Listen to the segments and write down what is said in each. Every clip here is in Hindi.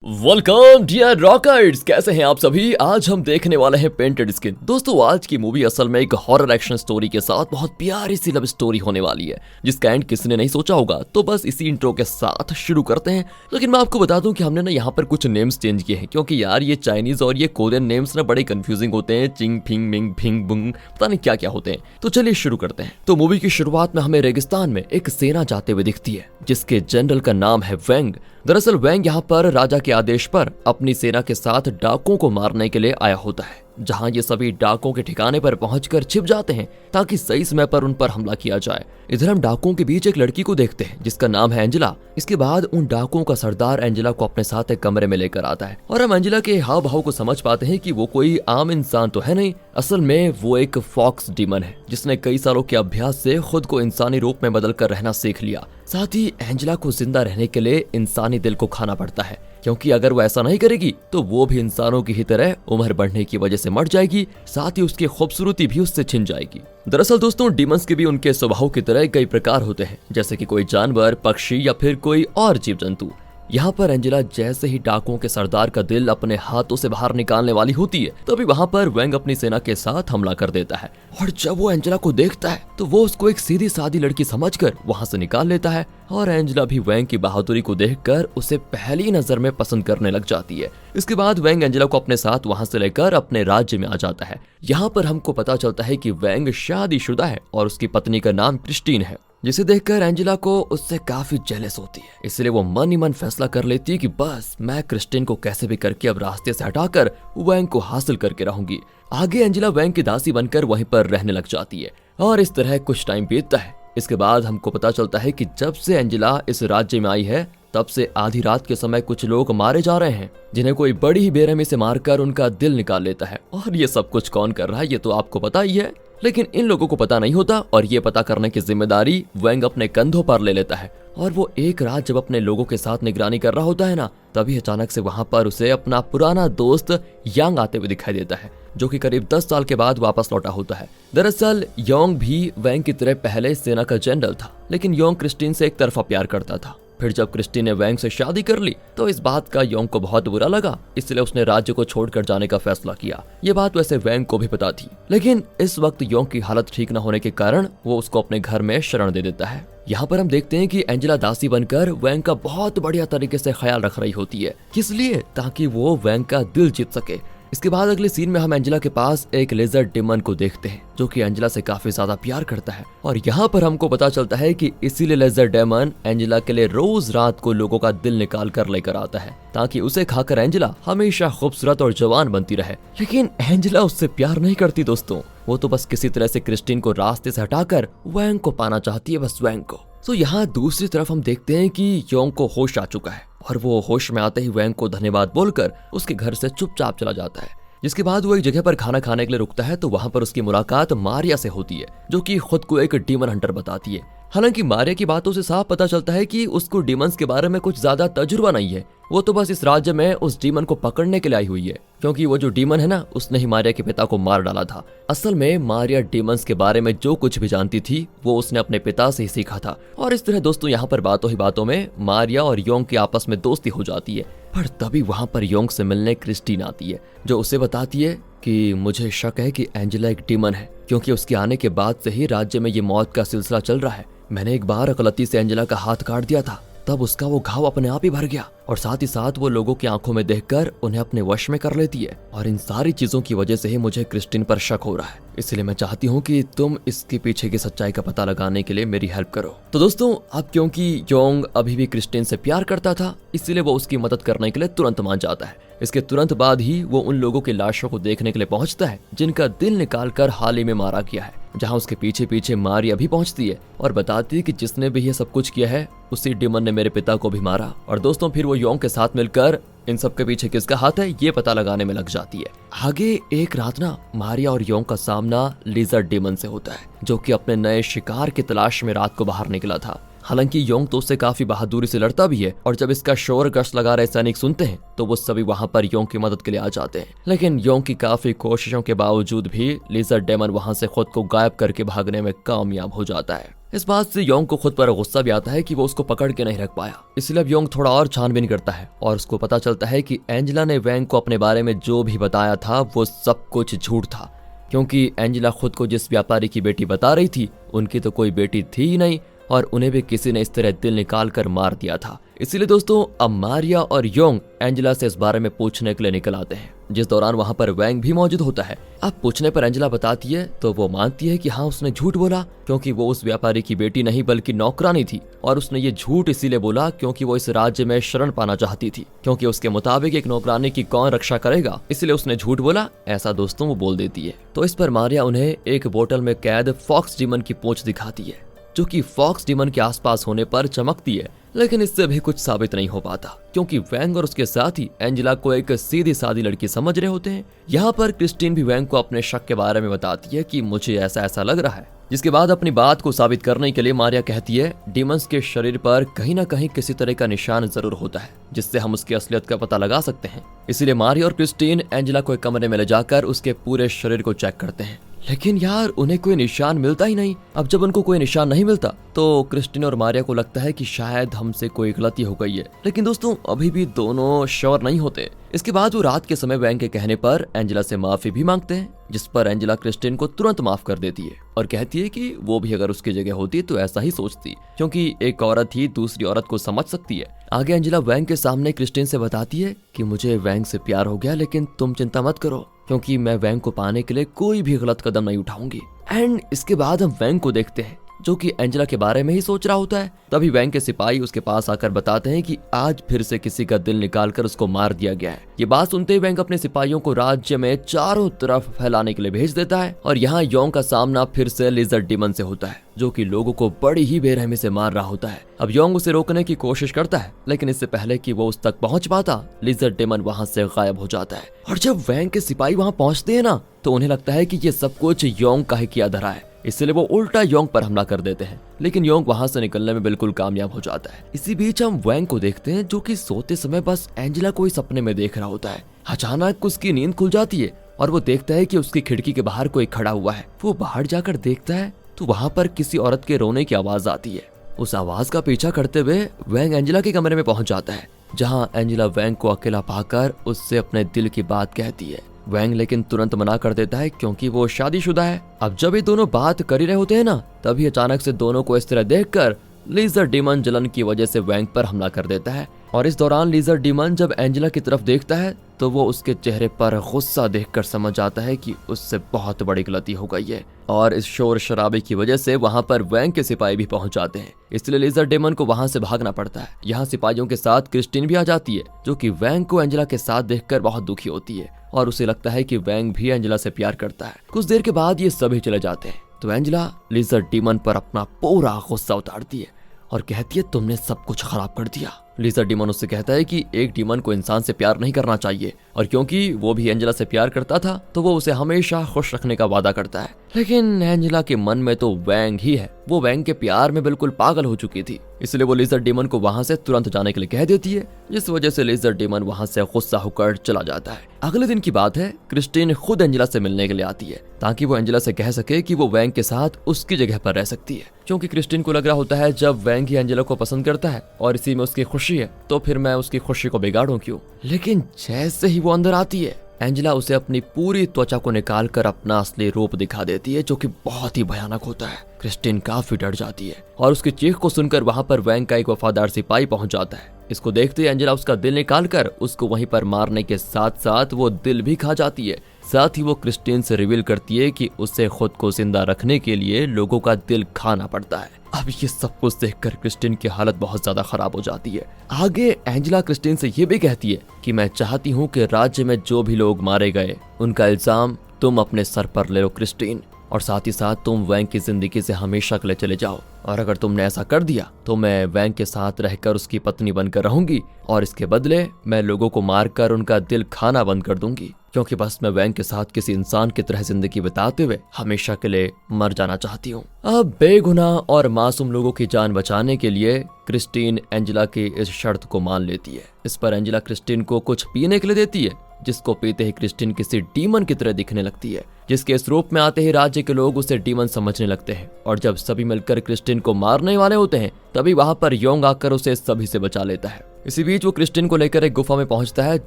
वेलकम डियर रॉकर्स, कैसे हैं आप सभी। आज हम देखने वाले हैं पेंटेड स्किन। दोस्तों आज की मूवी असल में एक हॉरर एक्शन स्टोरी के साथ बहुत प्यारी सी लव स्टोरी होने वाली है, जिसका एंड किसी ने नहीं सोचा होगा। तो बस इसी इंट्रो के साथ शुरू करते हैं। लेकिन मैं आपको बता दूं कि हमने ना यहाँ पर कुछ नेम्स चेंज किए हैं, क्योंकि यार ये चाइनीज और ये कोरियन नेम्स ना बड़े कंफ्यूजिंग होते हैं। चिंग फिंग मिंग फिंग बुंग, पता नहीं क्या क्या होते हैं। तो चलिए शुरू करते हैं। तो मूवी की शुरुआत में हमें रेगिस्तान में एक सेना जाते हुए दिखती है, जिसके जनरल का नाम है वेंग। दरअसल वेंग यहाँ पर राजा के आदेश पर अपनी सेना के साथ डाकुओं को मारने के लिए आया होता है, जहाँ ये सभी डाकुओं के ठिकाने पर पहुंचकर छिप जाते हैं ताकि सही समय पर उन पर हमला किया जाए। इधर हम डाकुओं के बीच एक लड़की को देखते हैं जिसका नाम है एंजेला। इसके बाद उन डाकुओं का सरदार एंजेला को अपने साथ एक कमरे में लेकर आता है और हम एंजेला के हाव भाव को समझ पाते हैं कि वो कोई आम इंसान तो है नहीं, असल में वो एक फॉक्स डीमन है जिसने कई सालों के अभ्यास से खुद को इंसानी रूप में बदलकर रहना सीख लिया। साथ ही एंजेला को जिंदा रहने के लिए इंसानी दिल को खाना पड़ता है, क्योंकि अगर वो ऐसा नहीं करेगी तो वो भी इंसानों की ही तरह उम्र बढ़ने की वजह से मर जाएगी, साथ ही उसकी खूबसूरती भी उससे छिन जाएगी। दरअसल दोस्तों डीमंस के भी उनके स्वभाव की तरह कई प्रकार होते हैं, जैसे कि कोई जानवर, पक्षी या फिर कोई और जीव जंतु। यहाँ पर एंजेला जैसे ही डाकुओं के सरदार का दिल अपने हाथों से बाहर निकालने वाली होती है, तभी वहाँ पर वेंग अपनी सेना के साथ हमला कर देता है। और जब वो एंजेला को देखता है तो वो उसको एक सीधी सादी लड़की समझकर वहाँ से निकाल लेता है। और एंजेला भी वेंग की बहादुरी को देखकर उसे पहली नजर में पसंद करने लग जाती है। इसके बाद वेंग एंजेला को अपने साथ वहाँ से लेकर अपने राज्य में आ जाता है। यहाँ पर हमको पता चलता है कि वेंग शादीशुदा है और उसकी पत्नी का नाम क्रिस्टीन है, जिसे देखकर एंजेला को उससे काफी जेलस होती है। इसलिए वो मन ही मन फैसला कर लेती है कि बस मैं क्रिस्टीन को कैसे भी करके अब रास्ते से हटाकर वेंग को हासिल करके रहूंगी। आगे एंजेला वेंग की दासी बनकर वहीं पर रहने लग जाती है और इस तरह कुछ टाइम बीतता है। इसके बाद हमको पता चलता है कि जब से एंजेला इस राज्य में आई है तब से आधी रात के समय कुछ लोग मारे जा रहे हैं, जिन्हें कोई बड़ी ही बेरहमी से मारकर उनका दिल निकाल लेता है। और ये सब कुछ कौन कर रहा है ये तो आपको पता ही है, लेकिन इन लोगों को पता नहीं होता और ये पता करने की जिम्मेदारी वेंग अपने कंधों पर ले लेता है। और वो एक रात जब अपने लोगों के साथ निगरानी कर रहा होता है ना, तभी अचानक से वहां पर उसे अपना पुराना दोस्त यांग आते हुए दिखाई देता है, जो कि करीब 10 साल के बाद वापस लौटा होता है। दरअसल योंग भी वेंग की तरह पहले सेना का जनरल था, लेकिन योंग क्रिस्टीन से एक तरफा प्यार करता था। फिर जब क्रिस्टीन ने वेंग से शादी कर ली तो इस बात का योंग को बहुत बुरा लगा, इसलिए उसने राज्य को छोड़कर जाने का फैसला किया। ये बात वैसे वेंग को भी पता थी, लेकिन इस वक्त योंग की हालत ठीक न होने के कारण वो उसको अपने घर में शरण दे देता है। यहाँ पर हम देखते हैं कि एंजेला दासी बनकर वेंग का बहुत बढ़िया तरीके से ख्याल रख रही होती है, इसलिए ताकि वो वेंग का दिल जीत सके। इसके बाद अगले सीन में हम एंजेला के पास एक लेजर डेमन को देखते हैं, जो कि एंजेला से काफी ज्यादा प्यार करता है। और यहाँ पर हमको पता चलता है कि इसीलिए लेजर डेमन एंजेला के लिए रोज रात को लोगों का दिल निकाल कर लेकर आता है, ताकि उसे खाकर एंजेला हमेशा खूबसूरत और जवान बनती रहे। लेकिन एंजेला उससे प्यार नहीं करती दोस्तों, वो तो बस किसी तरह से क्रिस्टीन को रास्ते से हटाकर वेंग को पाना चाहती है, बस वेंग को। तो यहाँ दूसरी तरफ हम देखते हैं कि योंग को होश आ चुका है और वो होश में आते ही वेंग को धन्यवाद बोलकर उसके घर से चुपचाप चला जाता है। जिसके बाद वो एक जगह पर खाना खाने के लिए रुकता है, तो वहां पर उसकी मुलाकात मारिया से होती है, जो कि खुद को एक डीमन हंटर बताती है। हालांकि मारिया की बातों से साफ पता चलता है कि उसको डीमंस के बारे में कुछ ज्यादा तजुर्बा नहीं है, वो तो बस इस राज्य में उस डीमन को पकड़ने के लिए आई हुई है, क्योंकि वो जो डीमन है ना, उसने ही मारिया के पिता को मार डाला था। असल में मारिया डीमंस के बारे में जो कुछ भी जानती थी वो उसने अपने पिता से ही सीखा था। और इस तरह दोस्तों यहाँ पर बातों ही बातों में मारिया और योंग की आपस में दोस्ती हो जाती है। पर तभी वहां पर योंग से मिलने क्रिस्टीन आती है, जो उसे बताती है कि मुझे शक है कि एंजेला एक डीमन है, क्योंकि उसके आने के बाद से ही राज्य में ये मौत का सिलसिला चल रहा है। मैंने एक बार गलती से एंजेला का हाथ काट दिया था, तब उसका वो घाव अपने आप ही भर गया और साथ ही साथ वो लोगों की आंखों में देखकर उन्हें अपने वश में कर लेती है। और इन सारी चीजों की वजह से ही मुझे क्रिस्टीन पर शक हो रहा है, इसलिए मैं चाहती हूँ कि तुम इसके पीछे की सच्चाई का पता लगाने के लिए मेरी हेल्प करो। तो दोस्तों अब क्योंकि योंग अभी भी क्रिस्टीन से प्यार करता था, इसलिए वो उसकी मदद करने के लिए तुरंत मान जाता है। इसके तुरंत बाद ही वो उन लोगों की लाशों को देखने के लिए पहुंचता है जिनका दिल निकालकर हाल ही में मारा गया है, जहां उसके पीछे पीछे मारिया भी पहुंचती है और बताती है कि जिसने भी ये सब कुछ किया है उसी डीमन ने मेरे पिता को भी मारा। और दोस्तों फिर वो योंग के साथ मिलकर इन सब के पीछे किसका हाथ है ये पता लगाने में लग जाती है। आगे एक रात ना मारिया और योंग का सामना लेजर डीमन से होता है, जो कि अपने नए शिकार की तलाश में रात को बाहर निकला था। हालांकि योंग तो उससे काफी बहादुरी से लड़ता भी है, और जब इसका शोर गश्त लगा रहे सैनिक सुनते हैं तो वो सभी वहां पर योंग की मदद के लिए आ जाते हैं। लेकिन योंग की काफी कोशिशों के बावजूद भी लेजर डेमन वहां से खुद को गायब गायब करके भागने में कामयाब हो जाता है। इस बात से योंग को खुद पर गुस्सा भी आता है कि वो उसको पकड़ के नहीं रख पाया। इसलिए अब योंग थोड़ा और छानबीन करता है और उसको पता चलता है कि एंजेला ने वैंग को अपने बारे में जो भी बताया था वो सब कुछ झूठ था, क्योंकि एंजेला खुद को जिस व्यापारी की बेटी बता रही थी उनकी तो कोई बेटी थी ही नहीं और उन्हें भी किसी ने इस तरह दिल निकाल कर मार दिया था। इसीलिए दोस्तों अब मारिया और योंग एंजेला से इस बारे में पूछने के लिए निकल आते हैं, जिस दौरान वहां पर वैंग भी मौजूद होता है। अब पूछने पर एंजेला बताती है तो वो मानती है कि हाँ उसने झूठ बोला, क्योंकि वो उस व्यापारी की बेटी नहीं बल्कि नौकरानी थी और उसने ये झूठ इसीलिए बोला क्योंकि वो इस राज्य में शरण पाना चाहती थी, क्योंकि उसके मुताबिक एक नौकरानी की कौन रक्षा करेगा, इसलिए उसने झूठ बोला, ऐसा दोस्तों वो बोल देती है। तो इस पर मारिया उन्हें एक बोतल में कैद फॉक्स डीमन की पूंछ दिखाती है, जो कि फॉक्स डीमन के आसपास होने पर चमकती है, लेकिन इससे भी कुछ साबित नहीं हो पाता, क्योंकि वैंग और उसके साथी एंजेला को एक सीधी सादी लड़की समझ रहे होते हैं। यहाँ पर क्रिस्टीन भी वैंग को अपने शक के बारे में बताती है कि मुझे ऐसा ऐसा लग रहा है, जिसके बाद अपनी बात को साबित करने के लिए मारिया कहती है डीमंस के शरीर पर कहीं ना कहीं किसी तरह का निशान जरूर होता है, जिससे हम उसकी असलियत का पता लगा सकते हैं। इसीलिए मारिया और क्रिस्टीन एंजेला को एक कमरे में ले जाकर उसके पूरे शरीर को चेक करते हैं, लेकिन यार उन्हें कोई निशान मिलता ही नहीं। अब जब उनको कोई निशान नहीं मिलता तो क्रिस्टीन और मारिया को लगता है कि शायद हमसे कोई गलती हो गई है, लेकिन दोस्तों अभी भी दोनों श्योर नहीं होते। इसके बाद वो रात के समय वैंग के कहने पर एंजेला से माफी भी मांगते हैं, जिस पर एंजेला क्रिस्टीन को तुरंत माफ कर देती है और कहती है कि वो भी अगर उसकी जगह होती तो ऐसा ही सोचती, क्योंकि एक औरत ही दूसरी औरत को समझ सकती है। आगे एंजेला वैंग के सामने क्रिस्टीन से बताती है कि मुझे वैंग से प्यार हो गया, लेकिन तुम चिंता मत करो, क्योंकि मैं वैंग को पाने के लिए कोई भी गलत कदम नहीं उठाऊंगी। एंड इसके बाद हम वैंग को देखते हैं जो कि एंजेला के बारे में ही सोच रहा होता है। तभी वैंग के सिपाही उसके पास आकर बताते हैं कि आज फिर से किसी का दिल निकालकर उसको मार दिया गया है। ये बात सुनते ही वैंग अपने सिपाहियों को राज्य में चारों तरफ फैलाने के लिए भेज देता है और यहाँ योंग का सामना फिर से लिजर्ड डीमन से होता है, जो कि लोगों को बड़ी ही बेरहमी से मार रहा होता है। अब योंग उसे रोकने की कोशिश करता है, लेकिन इससे पहले कि वो उस तक पहुंच पाता लिजर्ड डीमन वहां से गायब हो जाता है। और जब वैंग के सिपाही वहां पहुंचते हैं ना, तो उन्हें लगता है कि ये सब कुछ योंग का ही किया धरा है, इसलिए वो उल्टा योंग पर हमला कर देते हैं, लेकिन योंग वहां से निकलने में बिल्कुल कामयाब हो जाता है। इसी बीच हम वैंग को देखते हैं जो कि सोते समय बस एंजेला को ही सपने में देख रहा होता है। अचानक उसकी नींद खुल जाती है और वो देखता है कि उसकी खिड़की के बाहर कोई खड़ा हुआ है। वो बाहर जाकर देखता है तो वहां पर किसी औरत के रोने की आवाज आती है। उस आवाज का पीछा करते हुए वैंग एंजेला के कमरे में पहुंच जाता है, जहाँ एंजेला वैंग को अकेला पाकर उससे अपने दिल की बात कहती है। वैंग लेकिन तुरंत मना कर देता है क्योंकि वो शादीशुदा है। अब जब ये दोनों बात कर ही रहे होते हैं ना, तभी अचानक से दोनों को इस तरह देखकर लिजर्ड डीमन जलन की वजह से वैंग पर हमला कर देता है। और इस दौरान लिजर्ड डीमन जब एंजेला की तरफ देखता है तो वो उसके चेहरे पर गुस्सा देखकर समझ जाता है कि उससे बहुत बड़ी गलती हो गई है। और इस शोर शराबे की वजह से वहां पर वैंग के सिपाही भी पहुंच जाते हैं, इसलिए लिजर्ड डीमन को वहां से भागना पड़ता है। यहाँ सिपाहियों के साथ क्रिस्टीन भी आ जाती है, जो कि वैंग को एंजेला के साथ देखकर बहुत दुखी होती है और उसे लगता है कि वैंग भी एंजेला से प्यार करता है। कुछ देर के बाद ये सभी चले जाते हैं तो एंजेला लिजर्ड डीमन पर अपना पूरा गुस्सा उतारती है और कहती है तुमने सब कुछ खराब कर दिया। लिजर्ड डीमन उससे कहता है कि एक डीमन को इंसान से प्यार नहीं करना चाहिए, और क्योंकि वो भी एंजेला से प्यार करता था तो वो उसे हमेशा खुश रखने का वादा करता है। लेकिन एंजेला के मन में तो वैंग ही है, वो वैंग के प्यार में बिल्कुल पागल हो चुकी थी, इसलिए वो लिजर्ड डीमन को वहां से तुरंत जाने के लिए कह देती है, जिस वजह से लिजर्ड डीमन वहां से गुस्सा होकर चला जाता है। अगले दिन की बात है, क्रिस्टीन खुद एंजेला से मिलने के लिए आती है ताकि वो एंजेला से कह सके कि वो वैंग के साथ उसकी जगह पर रह सकती है, क्योंकि क्रिस्टीन को लग रहा होता है जब वैंग ही एंजेला को पसंद करता है और इसी में उसकी खुशी है तो फिर मैं उसकी खुशी को बिगाड़ूं क्यों। लेकिन जैसे ही वो अंदर आती है, एंजेला उसे अपनी पूरी त्वचा को निकालकर अपना असली रूप दिखा देती है, जो कि बहुत ही भयानक होता है। क्रिस्टीन काफी डर जाती है और उसकी चीख को सुनकर वहां पर वैंग का एक वफादार सिपाही पहुंच जाता है। इसको देखते ही एंजेला उसका दिल निकालकर उसको वहीं पर मारने के साथ साथ वो दिल भी खा जाती है। साथ ही वो क्रिस्टीन से रिवील करती है कि उसे खुद को जिंदा रखने के लिए लोगों का दिल खाना पड़ता है। अब ये सब कुछ देखकर क्रिस्टीन की हालत बहुत ज्यादा खराब हो जाती है। आगे एंजेला क्रिस्टीन से ये भी कहती है कि मैं चाहती हूँ कि राज्य में जो भी लोग मारे गए उनका इल्जाम तुम अपने सर पर ले लो क्रिस्टीन, और साथ ही साथ तुम वैंग की जिंदगी से हमेशा के लिए चले जाओ, और अगर तुमने ऐसा कर दिया तो मैं वैंग के साथ रहकर उसकी पत्नी बनकर रहूंगी और इसके बदले मैं लोगों को मारकर उनका दिल खाना बंद कर दूंगी, क्योंकि बस मैं वैंग के साथ किसी इंसान की तरह जिंदगी बिताते हुए हमेशा के लिए मर जाना चाहती हूँ। अब बेगुनाह और मासूम लोगों की जान बचाने के लिए क्रिस्टीन एंजेला की इस शर्त को मान लेती है। इस पर एंजेला क्रिस्टीन को कुछ पीने के लिए देती है, जिसको पीते ही क्रिस्टिन किसी डीमन की तरह दिखने लगती है, जिसके इस रूप में आते ही राज्य के लोग उसे डीमन समझने लगते हैं। और जब सभी मिलकर क्रिस्टिन को मारने वाले होते हैं तभी वहां पर योंग आकर उसे सभी से बचा लेता है। इसी बीच वो क्रिस्टिन को लेकर एक गुफा में पहुंचता है,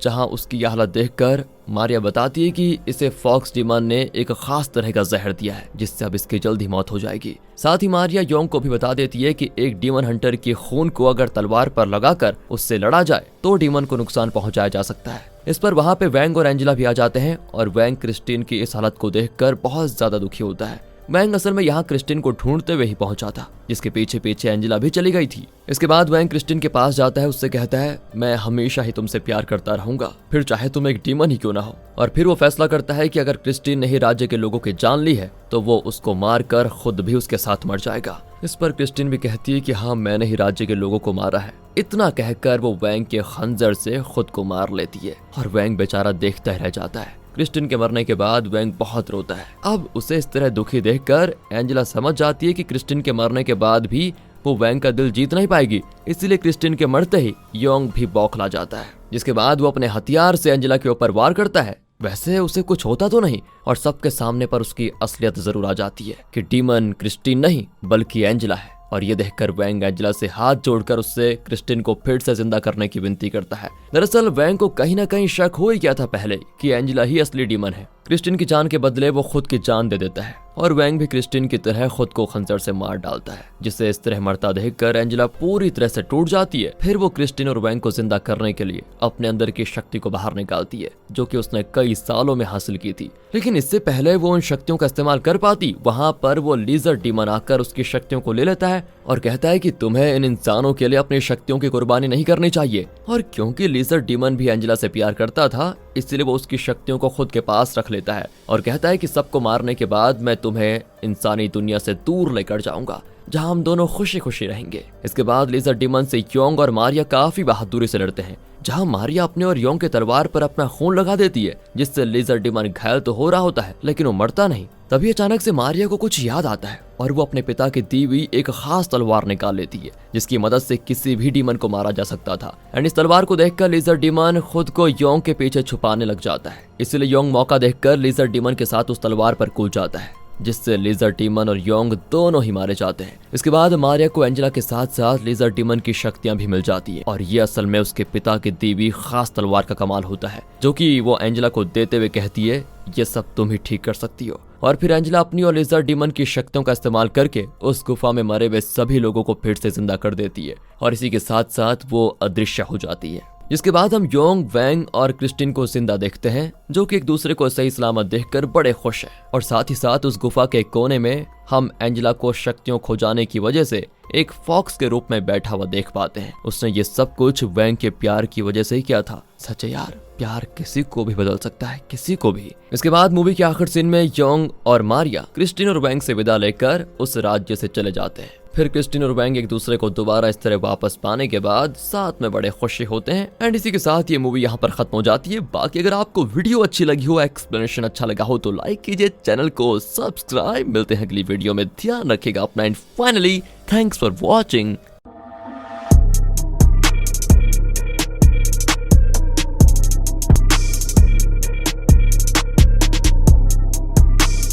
जहां उसकी यह हालत देखकर मारिया बताती है कि इसे फॉक्स डीमन ने एक खास तरह का जहर दिया है, जिससे अब इसकी जल्द ही मौत हो जाएगी। साथ ही मारिया योंग को भी बता देती है कि एक डीमन हंटर के खून को अगर तलवार पर लगाकर उससे लड़ा जाए तो डीमन को नुकसान पहुंचाया जा सकता है। इस पर वहां पे वैंग और एंजेला भी आ जाते हैं और वैंग क्रिस्टिन की इस हालत को देखकर बहुत ज्यादा दुखी होता है। वैंग असल में यहाँ क्रिस्टिन को ढूंढते हुए ही पहुंचा था, जिसके पीछे पीछे एंजेला भी चली गई थी। इसके बाद वैंग क्रिस्टिन के पास जाता है, उससे कहता है मैं हमेशा ही तुमसे प्यार करता रहूंगा, फिर चाहे तुम एक डीमन ही क्यों ना हो। और फिर वो फैसला करता है कि अगर क्रिस्टिन ने ही राज्य के लोगों की जान ली है तो वो उसको मार कर खुद भी उसके साथ मर जाएगा। इस पर क्रिस्टिन भी कहती है कि हाँ, मैंने ही राज्य के लोगों को मारा है। इतना कहकर वो वैंग के खंजर से खुद को मार लेती है और वैंग बेचारा देखता ही रह जाता है। क्रिस्टिन के मरने के बाद वैंग बहुत रोता है। अब उसे इस तरह दुखी देखकर एंजेला समझ जाती है कि क्रिस्टिन के मरने के बाद भी वो वैंग का दिल जीत नहीं पाएगी, इसलिए क्रिस्टिन के मरते ही योंग भी बौखला जाता है, जिसके बाद वो अपने हथियार से एंजेला के ऊपर वार करता है। वैसे उसे कुछ होता तो नहीं और सबके सामने पर उसकी असलियत जरूर आ जाती है कि डीमन क्रिस्टिन नहीं बल्कि एंजेला है। और ये देखकर वैंग एंजेला से हाथ जोड़कर उससे क्रिस्टिन को फिर से जिंदा करने की विनती करता है। दरअसल वैंग को कहीं ना कहीं शक हो ही गया था पहले कि एंजेला ही असली डीमन है। क्रिस्टिन की जान के बदले वो खुद की जान दे देता है और वैंग भी क्रिस्टिन की तरह खुद को खंजर से मार डालता है, जिसे इस तरह मरता देखकर एंजेला पूरी तरह से टूट जाती है। फिर वो क्रिस्टिन और वैंग को जिंदा करने के लिए अपने अंदर की शक्ति को बाहर निकालती है, जो कि उसने कई सालों में हासिल की थी। लेकिन इससे पहले वो उन शक्तियों का इस्तेमाल कर पाती, वहां पर वो लीजर डीमन आकर उसकी शक्तियों को ले लेता है और कहता है कि तुम्हें इन इंसानों के लिए अपनी शक्तियों की कुर्बानी नहीं करनी चाहिए। और क्योंकि लीजर डीमन भी एंजेला से प्यार करता था, इसलिए वो उसकी शक्तियों को खुद के पास रख लेता है और कहता है कि सबको मारने के बाद मैं तुम्हें इंसानी दुनिया से दूर लेकर जाऊंगा, जहां हम दोनों खुशी खुशी रहेंगे। इसके बाद लीजर डीमन से योंग और मारिया काफी बहादुरी से लड़ते हैं, जहां मारिया अपने और योंग के तलवार पर अपना खून लगा देती है, जिससे लीजर डीमन घायल तो हो रहा होता है लेकिन वो मरता नहीं। तभी अचानक से मारिया को कुछ याद आता है और वो अपने पिता की दी हुई एक खास तलवार निकाल लेती है, जिसकी मदद से किसी भी डीमन को मारा जा सकता था। एंड इस तलवार को देखकर लीजर डीमन खुद को योंग के पीछे छुपाने लग जाता है, इसलिए योंग मौका देखकर लीजर डीमन के साथ उस तलवार पर कूद जाता है, जिससे लीजर डीमन और योंग दोनों ही मारे जाते हैं। इसके बाद मारिया को एंजेला के साथ साथ लीजर डीमन की शक्तियां भी मिल जाती है और ये असल में उसके पिता की दी हुई खास तलवार का कमाल होता है, जो कि वो एंजेला को देते हुए कहती है ये सब तुम ही ठीक कर सकती हो। और फिर एंजेला अपनी और लीजर डीमन की शक्तियों का इस्तेमाल करके उस गुफा में मरे हुए सभी लोगों को फिर से जिंदा कर देती है और इसी के साथ साथ वो अदृश्य हो जाती है। जिसके बाद हम योंग, वैंग और क्रिस्टिन को जिंदा देखते हैं, जो कि एक दूसरे को सही सलामत देखकर बड़े खुश हैं। और साथ ही साथ उस गुफा के कोने में हम एंजेला को शक्तियों खो जाने की वजह से एक फॉक्स के रूप में बैठा हुआ देख पाते हैं। उसने ये सब कुछ वैंग के प्यार की वजह से ही किया था। सच है यार, प्यार किसी को भी बदल सकता है, किसी को भी। इसके बाद मूवी के आखिर सीन में योंग और मारिया क्रिस्टिन और वैंग से विदा लेकर उस राज्य से चले जाते हैं। फिर क्रिस्टिन और वैंग एक दूसरे को दोबारा इस तरह वापस पाने के बाद साथ में बड़े खुशी होते हैं। एंड इसी के साथ ये मूवी यहाँ पर खत्म हो जाती है। बाकी अगर आपको वीडियो अच्छी लगी हो, एक्सप्लेनेशन अच्छा लगा हो तो लाइक कीजिए, चैनल को सब्सक्राइब। मिलते हैं अगली वीडियो में, ध्यान रखिएगा अपना। And finally thanks for watching.